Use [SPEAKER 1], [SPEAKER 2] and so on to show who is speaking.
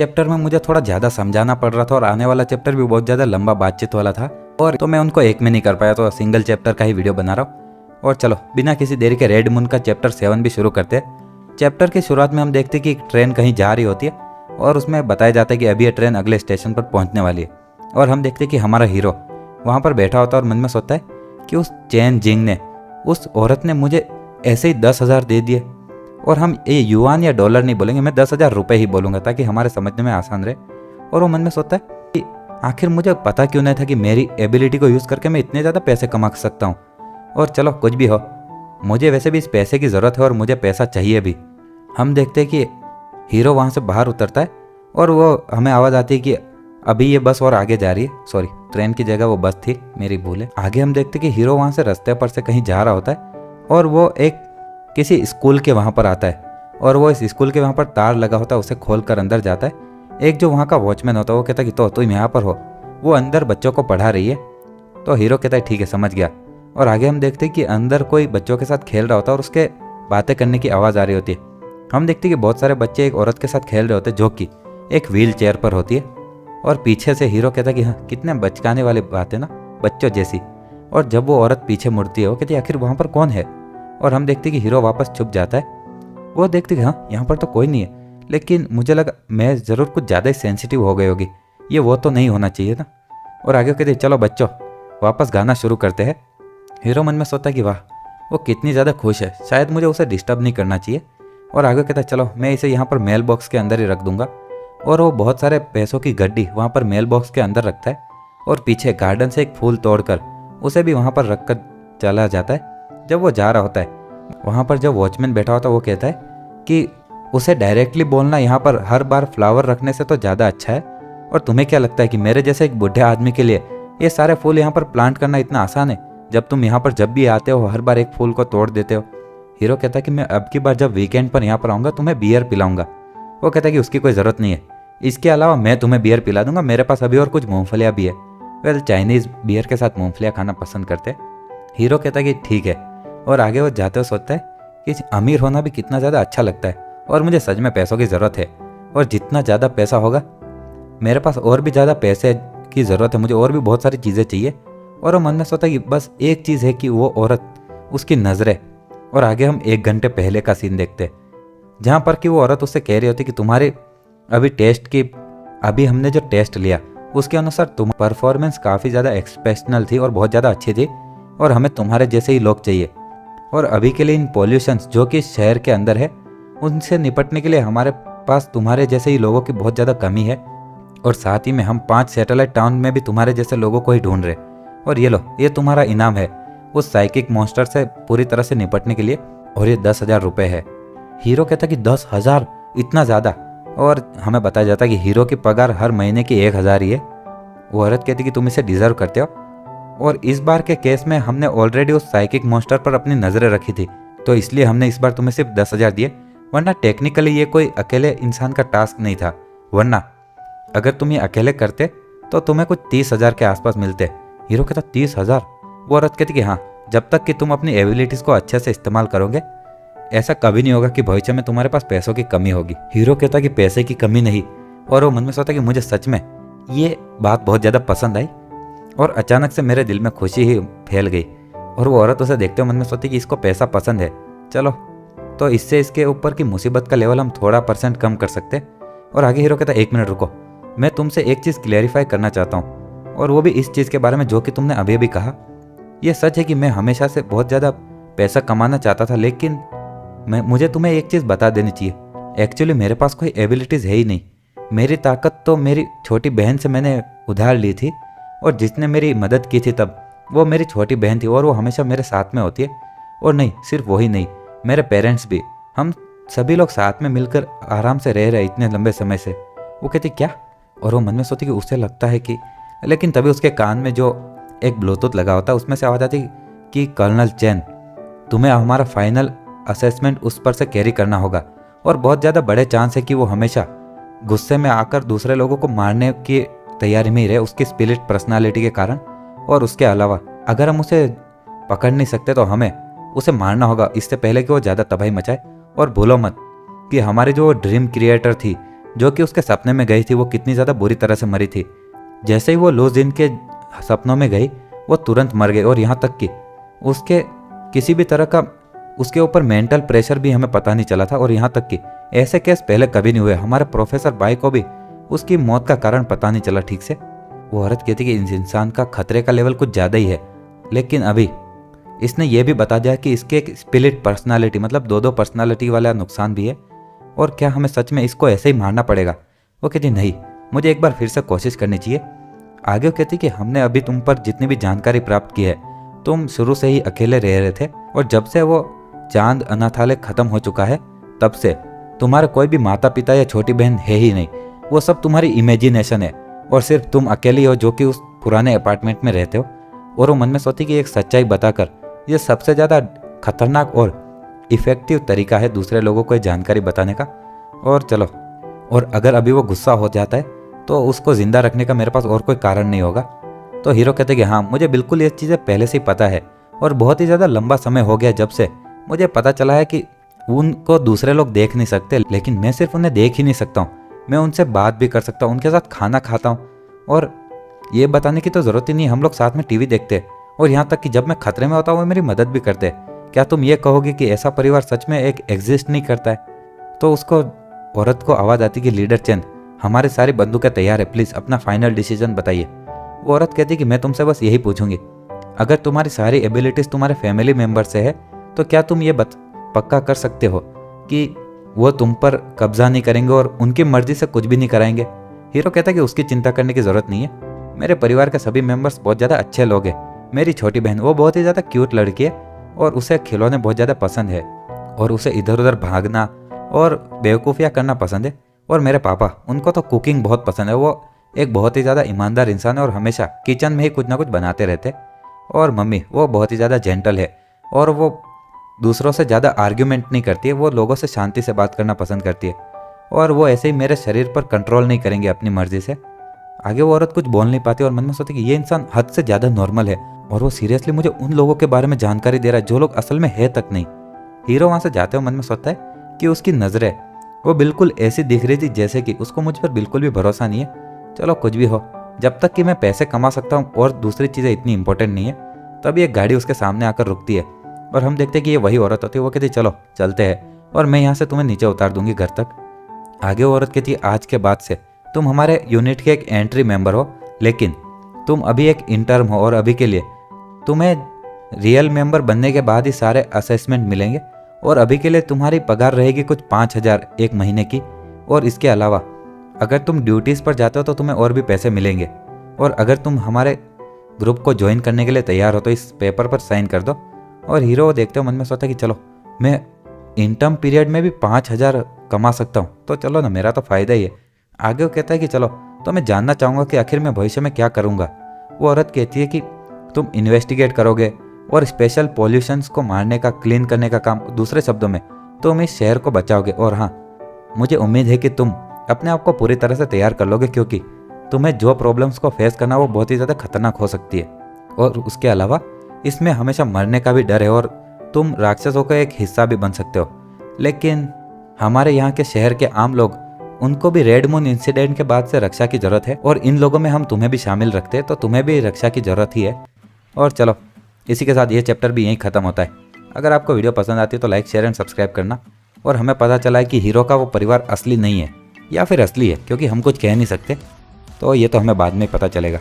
[SPEAKER 1] Chapter में मुझे थोड़ा ज़्यादा समझाना पड़ रहा था और आने वाला चैप्टर भी बहुत ज़्यादा लंबा बातचीत वाला था, और तो मैं उनको एक में नहीं कर पाया, तो सिंगल चैप्टर का ही वीडियो बना रहा हूँ। और चलो बिना किसी देरी के रेड मून का चैप्टर 7 भी शुरू करते हैं। चैप्टर की शुरुआत में हम देखते हैं कि एक ट्रेन कहीं जा रही होती है और उसमें बताया जाता है कि अभी ये ट्रेन अगले स्टेशन पर पहुँचने वाली है। और हम देखते हैं कि हमारा हीरो वहाँ पर बैठा होता है और मन में सोचता है कि उस चैन जिंग ने, उस औरत ने मुझे ऐसे ही 10,000 दे दिए। और हम ये युआन या डॉलर नहीं बोलेंगे, मैं 10,000 रुपये ही बोलूँगा ताकि हमारे समझने में आसान रहे। और वो मन में सोचता है कि आखिर मुझे पता क्यों नहीं था कि मेरी एबिलिटी को यूज़ करके मैं इतने ज़्यादा पैसे कमा सकता हूँ। और चलो कुछ भी हो, मुझे वैसे भी इस पैसे की ज़रूरत है और मुझे पैसा चाहिए भी। हम देखते हैं कि हीरो वहाँ से बाहर उतरता है और वो हमें आवाज़ आती है कि अभी ये बस और आगे जा रही है। सॉरी, ट्रेन की जगह वो बस थी, मेरी भूल है। आगे हम देखते हैं कि हीरो वहाँ से रास्ते पर से कहीं जा रहा होता है और वो एक किसी स्कूल के वहाँ पर आता है और वो इस स्कूल के वहाँ पर तार लगा होता है, उसे खोल कर अंदर जाता है। एक जो वहाँ का वॉचमैन होता है वो कहता है कि तो तुम यहाँ पर हो, वो अंदर बच्चों को पढ़ा रही है। तो हीरो कहता है ठीक है, समझ गया। और आगे हम देखते हैं कि अंदर कोई बच्चों के साथ खेल रहा होता है और उसके बातें करने की आवाज़ आ रही होती है। हम देखते हैं कि बहुत सारे बच्चे एक औरत के साथ खेल रहे होते हैं जो कि एक व्हील चेयर पर होती है। और पीछे से हीरो कहता है कि हाँ, कितने बचकाने वाली बात है ना, बच्चों जैसी। और जब वो औरत पीछे मुड़ती है वो कहती है आखिर वहाँ पर कौन है। और हम देखते हैं कि हीरो वापस छुप जाता है। वो देखते कि हाँ, यहाँ पर तो कोई नहीं है, लेकिन मुझे लगा मैं ज़रूर कुछ ज़्यादा ही सेंसिटिव हो गई होगी, ये वो तो नहीं होना चाहिए ना। और आगे कहते चलो बच्चों वापस गाना शुरू करते हैं। हीरो मन में सोचता है कि वाह, वो कितनी ज़्यादा खुश है, शायद मुझे उसे डिस्टर्ब नहीं करना चाहिए। और आगे कहता है चलो मैं इसे यहाँ पर मेल बॉक्स के अंदर ही रख दूंगा। और वो बहुत सारे पैसों की गड्डी वहाँ पर मेल बॉक्स के अंदर रखता है और पीछे गार्डन से एक फूल तोड़कर उसे भी वहाँ पर रख कर चला जाता है। जब वो जा रहा होता है वहाँ पर जो वॉचमैन बैठा होता है वो कहता है कि उसे डायरेक्टली बोलना यहाँ पर हर बार फ्लावर रखने से तो ज़्यादा अच्छा है। और तुम्हें क्या लगता है कि मेरे जैसे एक बूढ़े आदमी के लिए ये सारे फूल यहाँ पर प्लांट करना इतना आसान है, जब तुम यहाँ पर जब भी आते हो हर बार एक फूल को तोड़ देते हो। हीरो कहता है कि मैं अब की बार जब वीकेंड पर यहाँ पर आऊँगा तुम्हें बियर पिलाऊंगा। वो कहता है कि उसकी कोई ज़रूरत नहीं है, इसके अलावा मैं तुम्हें बियर पिला दूंगा, मेरे पास अभी और कुछ मूँगफलियाँ भी है। वेल, चाइनीज़ बियर के साथ मूँगफलियाँ खाना पसंद करते। हीरो कहता है कि ठीक है। और आगे वो जाते हुए सोचता है कि अमीर होना भी कितना ज़्यादा अच्छा लगता है और मुझे सच में पैसों की ज़रूरत है। और जितना ज़्यादा पैसा होगा मेरे पास और भी ज़्यादा पैसे की ज़रूरत है, मुझे और भी बहुत सारी चीज़ें चाहिए। और वो मन में सोचता है कि बस एक चीज़ है कि वो औरत, उसकी नज़रें। और आगे हम 1 घंटे पहले का सीन देखते हैं जहाँ पर कि वो औरत उससे कह रही होती कि तुम्हारे अभी हमने जो टेस्ट लिया उसके अनुसार तुम परफॉर्मेंस काफ़ी ज़्यादा एक्सेप्शनल थी और बहुत ज़्यादा अच्छी थी और हमें तुम्हारे जैसे ही लोग चाहिए। और अभी के लिए इन पॉल्यूशंस जो कि शहर के अंदर है उनसे निपटने के लिए हमारे पास तुम्हारे जैसे ही लोगों की बहुत ज़्यादा कमी है। और साथ ही में हम 5 सैटेलाइट टाउन में भी तुम्हारे जैसे लोगों को ही ढूंढ रहे। और ये लो, ये तुम्हारा इनाम है उस साइकिक मॉन्स्टर से पूरी तरह से निपटने के लिए, और ये 10,000 रुपये है। हीरो कहता कि 10,000, इतना ज़्यादा। और हमें बताया जाता है कि हीरो की पगार हर महीने की 1,000 ही है। वो औरत कहती कि तुम इसे डिजर्व करते हो और इस बार के केस में हमने ऑलरेडी उस साइकिक मॉन्स्टर पर अपनी नज़रें रखी थी, तो इसलिए हमने इस बार तुम्हें सिर्फ 10,000 दिए, वरना टेक्निकली ये कोई अकेले इंसान का टास्क नहीं था। वरना अगर तुम ये अकेले करते तो तुम्हें कुछ 30,000 के आसपास मिलते। हीरो कहता 30,000? वो औरत कहती कि हाँ, जब तक कि तुम अपनी एबिलिटीज़ को अच्छे से इस्तेमाल करोगे ऐसा कभी नहीं होगा कि भविष्य में तुम्हारे पास पैसों की कमी होगी। हीरो कहता कि पैसे की कमी नहीं। और वो मन में सोचता कि मुझे सच में ये बात बहुत ज़्यादा पसंद आई और अचानक से मेरे दिल में खुशी ही फैल गई। और वो औरत उसे देखते हुए मन में सोचती कि इसको पैसा पसंद है, चलो तो इससे इसके ऊपर की मुसीबत का लेवल हम थोड़ा % कम कर सकते। और आगे हीरो कहता 1 मिनट रुको, मैं तुमसे एक चीज़ क्लैरिफाई करना चाहता हूँ, और वो भी इस चीज़ के बारे में जो कि तुमने अभी अभी कहा। ये सच है कि मैं हमेशा से बहुत ज़्यादा पैसा कमाना चाहता था, लेकिन मुझे तुम्हें एक चीज़ बता देनी चाहिए। एक्चुअली मेरे पास कोई एबिलिटीज़ है ही नहीं। मेरी ताकत तो मेरी छोटी बहन से मैंने उधार ली थी, और जिसने मेरी मदद की थी तब वो मेरी छोटी बहन थी और वो हमेशा मेरे साथ में होती है। और नहीं, सिर्फ वही नहीं, मेरे पेरेंट्स भी, हम सभी लोग साथ में मिलकर आराम से रह रहे इतने लंबे समय से। वो कहती क्या? और वो मन में सोचती कि उसे लगता है कि, लेकिन तभी उसके कान में जो एक ब्लूटूथ लगा होता है उसमें से आवाज़ आती कि कर्नल चैन, तुम्हें हमारा फाइनल असेसमेंट उस पर से कैरी करना होगा, और बहुत ज़्यादा बड़े चांस है कि वो हमेशा गुस्से में आकर दूसरे लोगों को मारने की तैयारी में ही रहे उसकी स्पिरिट पर्सनालिटी के कारण। और उसके अलावा अगर हम उसे पकड़ नहीं सकते तो हमें उसे मारना होगा इससे पहले कि वो ज़्यादा तबाही मचाए। और भूलो मत कि हमारी जो ड्रीम क्रिएटर थी जो कि उसके सपने में गई थी वो कितनी ज़्यादा बुरी तरह से मरी थी। जैसे ही वो लूजिन के सपनों में गई वो तुरंत मर गई, और यहाँ तक कि उसके किसी भी तरह का उसके ऊपर मेंटल प्रेशर भी हमें पता नहीं चला था। और यहाँ तक कि ऐसे केस पहले कभी नहीं हुए। हमारे प्रोफेसर बाई को भी उसकी मौत का कारण पता नहीं चला ठीक से। वो औरत कहती कि इस इंसान का खतरे का लेवल कुछ ज़्यादा ही है, लेकिन अभी इसने ये भी बता दिया कि इसके एक स्प्लिट पर्सनालिटी मतलब दो पर्सनालिटी वाला नुकसान भी है, और क्या हमें सच में इसको ऐसे ही मारना पड़ेगा। वो कहती नहीं, मुझे एक बार फिर से कोशिश करनी चाहिए। आगे वो कहती कि हमने अभी तुम पर जितनी भी जानकारी प्राप्त की है, तुम शुरू से ही अकेले रह रहे थे, और जब से वो चांद अनाथालय खत्म हो चुका है तब से तुम्हारे कोई भी माता पिता या छोटी बहन है ही नहीं। वो सब तुम्हारी इमेजिनेशन है, और सिर्फ तुम अकेली हो जो कि उस पुराने अपार्टमेंट में रहते हो। और वो मन में सोचती कि एक सच्चाई बताकर ये सबसे ज़्यादा खतरनाक और इफ़ेक्टिव तरीका है दूसरे लोगों को ये जानकारी बताने का। और चलो, और अगर अभी वो गुस्सा हो जाता है तो उसको ज़िंदा रखने का मेरे पास और कोई कारण नहीं होगा। तो हीरो कहते कि हाँ, मुझे बिल्कुल ये चीज़ें पहले से ही पता है, और बहुत ही ज़्यादा लंबा समय हो गया जब से मुझे पता चला है कि उनको दूसरे लोग देख नहीं सकते, लेकिन मैं सिर्फ उन्हें देख ही नहीं सकता हूँ, मैं उनसे बात भी कर सकता हूँ, उनके साथ खाना खाता हूँ। और ये बताने की तो ज़रूरत ही नहीं, हम लोग साथ में टीवी देखते हैं, और यहाँ तक कि जब मैं खतरे में होता हूँ वो मेरी मदद भी करते हैं। क्या तुम ये कहोगे कि ऐसा परिवार सच में एक एग्जिस्ट नहीं करता है? तो उसको औरत को आवाज़ आती कि लीडर चंद, हमारे सारी बंदूकें तैयार है, प्लीज़ अपना फाइनल डिसीजन बताइए। वो औरत कहती कि मैं तुमसे बस यही पूछूंगी, अगर तुम्हारी सारी एबिलिटीज़ तुम्हारे फैमिली मेम्बर से है तो क्या तुम ये पक्का कर सकते हो कि वो तुम पर कब्जा नहीं करेंगे और उनकी मर्जी से कुछ भी नहीं कराएंगे? हीरो कहता है कि उसकी चिंता करने की ज़रूरत नहीं है, मेरे परिवार के सभी मेंबर्स बहुत ज़्यादा अच्छे लोग हैं। मेरी छोटी बहन वो बहुत ही ज़्यादा क्यूट लड़की है, और उसे खिलौने बहुत ज़्यादा पसंद है, और उसे इधर उधर भागना और बेवकूफ़ियाँ करना पसंद है। और मेरे पापा, उनको तो कुकिंग बहुत पसंद है, वो एक बहुत ही ज़्यादा ईमानदार इंसान है और हमेशा किचन में ही कुछ ना कुछ बनाते रहते। और मम्मी वो बहुत ही ज़्यादा जेंटल है, और वो दूसरों से ज़्यादा आर्ग्यूमेंट नहीं करती है, वो लोगों से शांति से बात करना पसंद करती है, और वो ऐसे ही मेरे शरीर पर कंट्रोल नहीं करेंगे अपनी मर्जी से। आगे वो औरत कुछ बोल नहीं पाती और मन में सोचती कि ये इंसान हद से ज़्यादा नॉर्मल है, और वो सीरियसली मुझे उन लोगों के बारे में जानकारी दे रहा है जो लोग असल में है तक नहीं। हीरो वहाँ से जाते हुए मन में सोचता है कि उसकी नज़रें वो बिल्कुल ऐसी दिख रही थी जैसे कि उसको मुझ पर बिल्कुल भी भरोसा नहीं है। चलो कुछ भी हो, जब तक कि मैं पैसे कमा सकता हूँ और दूसरी चीज़ें इतनी इंपॉर्टेंट नहीं है। तभी एक गाड़ी उसके सामने आकर रुकती है, और हम देखते हैं कि ये वही औरत होती है। वो कहती है चलो चलते हैं, और मैं यहाँ से तुम्हें नीचे उतार दूंगी घर तक। आगे वो औरत कहती है आज के बाद से तुम हमारे यूनिट के एक एंट्री मेंबर हो, लेकिन तुम अभी एक इंटर्म हो, और अभी के लिए तुम्हें रियल मेंबर बनने के बाद ही सारे असेसमेंट मिलेंगे, और अभी के लिए तुम्हारी पगार रहेगी कुछ 5,000 एक महीने की। और इसके अलावा अगर तुम ड्यूटीज़ पर जाते हो तो तुम्हें और भी पैसे मिलेंगे, और अगर तुम हमारे ग्रुप को ज्वाइन करने के लिए तैयार हो तो इस पेपर पर साइन कर दो। और हीरो देखते हो मन में सोचता है कि चलो मैं इंटर्म पीरियड में भी 5,000 कमा सकता हूँ, तो चलो ना, मेरा तो फ़ायदा ही है। आगे वो कहता है कि चलो, तो मैं जानना चाहूँगा कि आखिर मैं भविष्य में क्या करूँगा। वो औरत कहती है कि तुम इन्वेस्टिगेट करोगे और स्पेशल पॉल्यूशंस को मारने का, क्लीन करने का काम, दूसरे शब्दों में तुम इस शहर को बचाओगे। और हाँ, मुझे उम्मीद है कि तुम अपने आप को पूरी तरह से तैयार कर लोगे, क्योंकि तुम्हें जो प्रॉब्लम्स को फेस करना वो बहुत ही ज़्यादा खतरनाक हो सकती है, और उसके अलावा इसमें हमेशा मरने का भी डर है, और तुम राक्षसों का एक हिस्सा भी बन सकते हो। लेकिन हमारे यहाँ के शहर के आम लोग, उनको भी रेड मून इंसिडेंट के बाद से रक्षा की ज़रूरत है, और इन लोगों में हम तुम्हें भी शामिल रखते हैं, तो तुम्हें भी रक्षा की ज़रूरत ही है। और चलो, इसी के साथ ये चैप्टर भी यहीं ख़त्म होता है। अगर आपको वीडियो पसंद आती है तो लाइक, शेयर एंड सब्सक्राइब करना। और हमें पता चला है कि हीरो का वो परिवार असली नहीं है, या फिर असली है, क्योंकि हम कुछ कह नहीं सकते, तो ये तो हमें बाद में पता चलेगा।